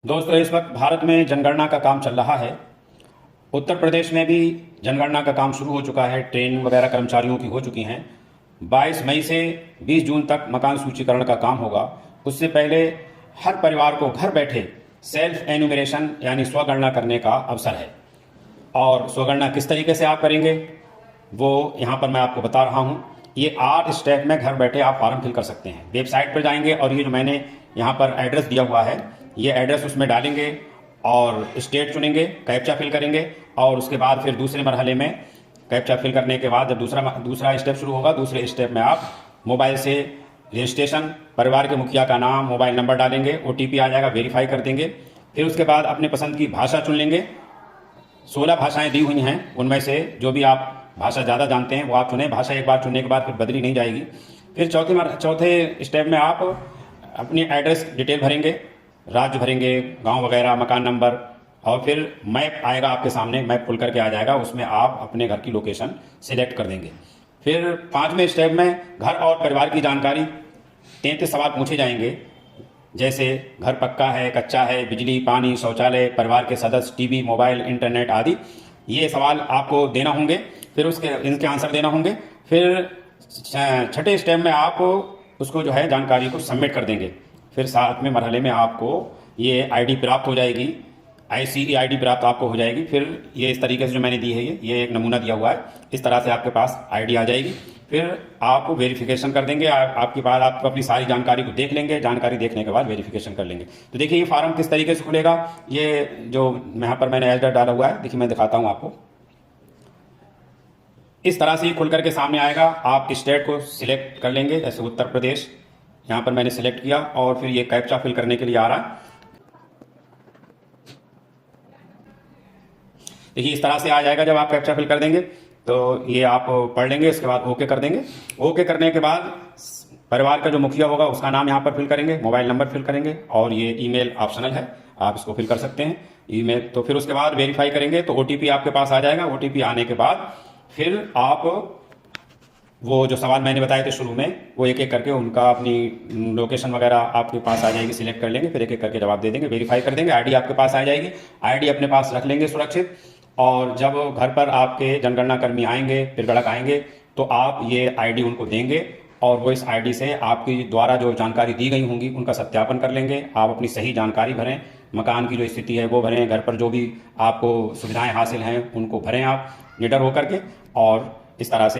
दोस्तों, इस वक्त भारत में जनगणना का काम चल रहा है। उत्तर प्रदेश में भी जनगणना का काम शुरू हो चुका है। ट्रेनिंग वगैरह कर्मचारियों की हो चुकी हैं। 22 मई से 20 जून तक मकान सूचीकरण का काम होगा। उससे पहले हर परिवार को घर बैठे सेल्फ एन्यूमरेशन यानी स्वगणना करने का अवसर है। और स्वगणना किस तरीके से आप करेंगे वो यहाँ पर मैं आपको बता रहा हूँ। ये 8 स्टेप में घर बैठे आप फॉर्म फिल कर सकते हैं। वेबसाइट पर जाएंगे और ये जो मैंने यहाँ पर एड्रेस दिया हुआ है, ये एड्रेस उसमें डालेंगे और स्टेट चुनेंगे, कैप्चा फिल करेंगे और उसके बाद फिर दूसरे मरहले में कैप्चा फिल करने के बाद जब दूसरा स्टेप शुरू होगा, दूसरे स्टेप में आप मोबाइल से रजिस्ट्रेशन, परिवार के मुखिया का नाम, मोबाइल नंबर डालेंगे, OTP आ जाएगा, वेरीफाई कर देंगे। फिर उसके बाद अपने पसंद की भाषा चुन लेंगे। 16 भाषाएं दी हुई हैं, उनमें से जो भी आप भाषा ज़्यादा जानते हैं वो आप चुनें। भाषा एक बार चुनने के बाद फिर बदली नहीं जाएगी। फिर चौथे स्टेप में आप अपनी एड्रेस डिटेल भरेंगे, राज्य भरेंगे, गांव वगैरह, मकान नंबर, और फिर मैप आएगा आपके सामने, मैप खुल करके आ जाएगा, उसमें आप अपने घर की लोकेशन सिलेक्ट कर देंगे। फिर 5वें स्टेप में घर और परिवार की जानकारी, 33 सवाल पूछे जाएंगे, जैसे घर पक्का है, कच्चा है, बिजली, पानी, शौचालय, परिवार के सदस्य, टीवी, मोबाइल, इंटरनेट आदि। ये सवाल आपको देना होंगे, फिर इनके आंसर देना होंगे। फिर 6ठे स्टेप में आप उसको जो है जानकारी को सबमिट कर देंगे। फिर 7वें मरहले में आपको ये आईडी प्राप्त हो जाएगी, ICE आईडी प्राप्त आपको हो जाएगी। फिर ये इस तरीके से जो मैंने दी है, ये एक नमूना दिया हुआ है, इस तरह से आपके पास आईडी आ जाएगी। फिर आप वेरिफिकेशन कर देंगे। आपके पास आप अपनी सारी जानकारी को देख लेंगे, जानकारी देखने के बाद वेरिफिकेशन कर लेंगे। तो देखिए ये फार्म किस तरीके से खुलेगा। ये जो यहाँ पर मैंने एड्रेस डाला हुआ है, देखिए मैं दिखाता हूँ आपको। इस तरह से ही खुल करके सामने आएगा। आप स्टेट को सिलेक्ट कर लेंगे, जैसे उत्तर प्रदेश, यहाँ पर मैंने सिलेक्ट किया और फिर ये कैप्चा फिल करने के लिए आ रहा है। देखिए इस तरह से आ जाएगा। जब आप कैप्चा फिल कर देंगे तो ये आप पढ़ लेंगे, इसके बाद ओके कर देंगे। ओके करने के बाद परिवार का जो मुखिया होगा उसका नाम यहाँ पर फिल करेंगे, मोबाइल नंबर फिल करेंगे और ये ईमेल ऑप्शनल है, आप इसको फिल कर सकते हैं ईमेल। तो फिर उसके बाद वेरीफाई करेंगे तो OTP आपके पास आ जाएगा। OTP आने के बाद फिर आप वो जो सवाल मैंने बताए थे शुरू में, वो एक एक करके उनका अपनी लोकेशन वगैरह आपके पास आ जाएगी, सिलेक्ट कर लेंगे, फिर एक एक करके जवाब दे देंगे, वेरीफाई कर देंगे। आईडी आपके पास आ जाएगी, आईडी अपने पास रख लेंगे सुरक्षित। और जब घर पर आपके जनगणना कर्मी आएंगे, पिरगड़क आएंगे, तो आप ये आईडी उनको देंगे और वो इस आईडी से आपकी द्वारा जो जानकारी दी गई होंगी उनका सत्यापन कर लेंगे। आप अपनी सही जानकारी भरें, मकान की जो स्थिति है वो भरें, घर पर जो भी आपको सुविधाएं हासिल हैं उनको भरें आप निडर होकर के, और इस तरह से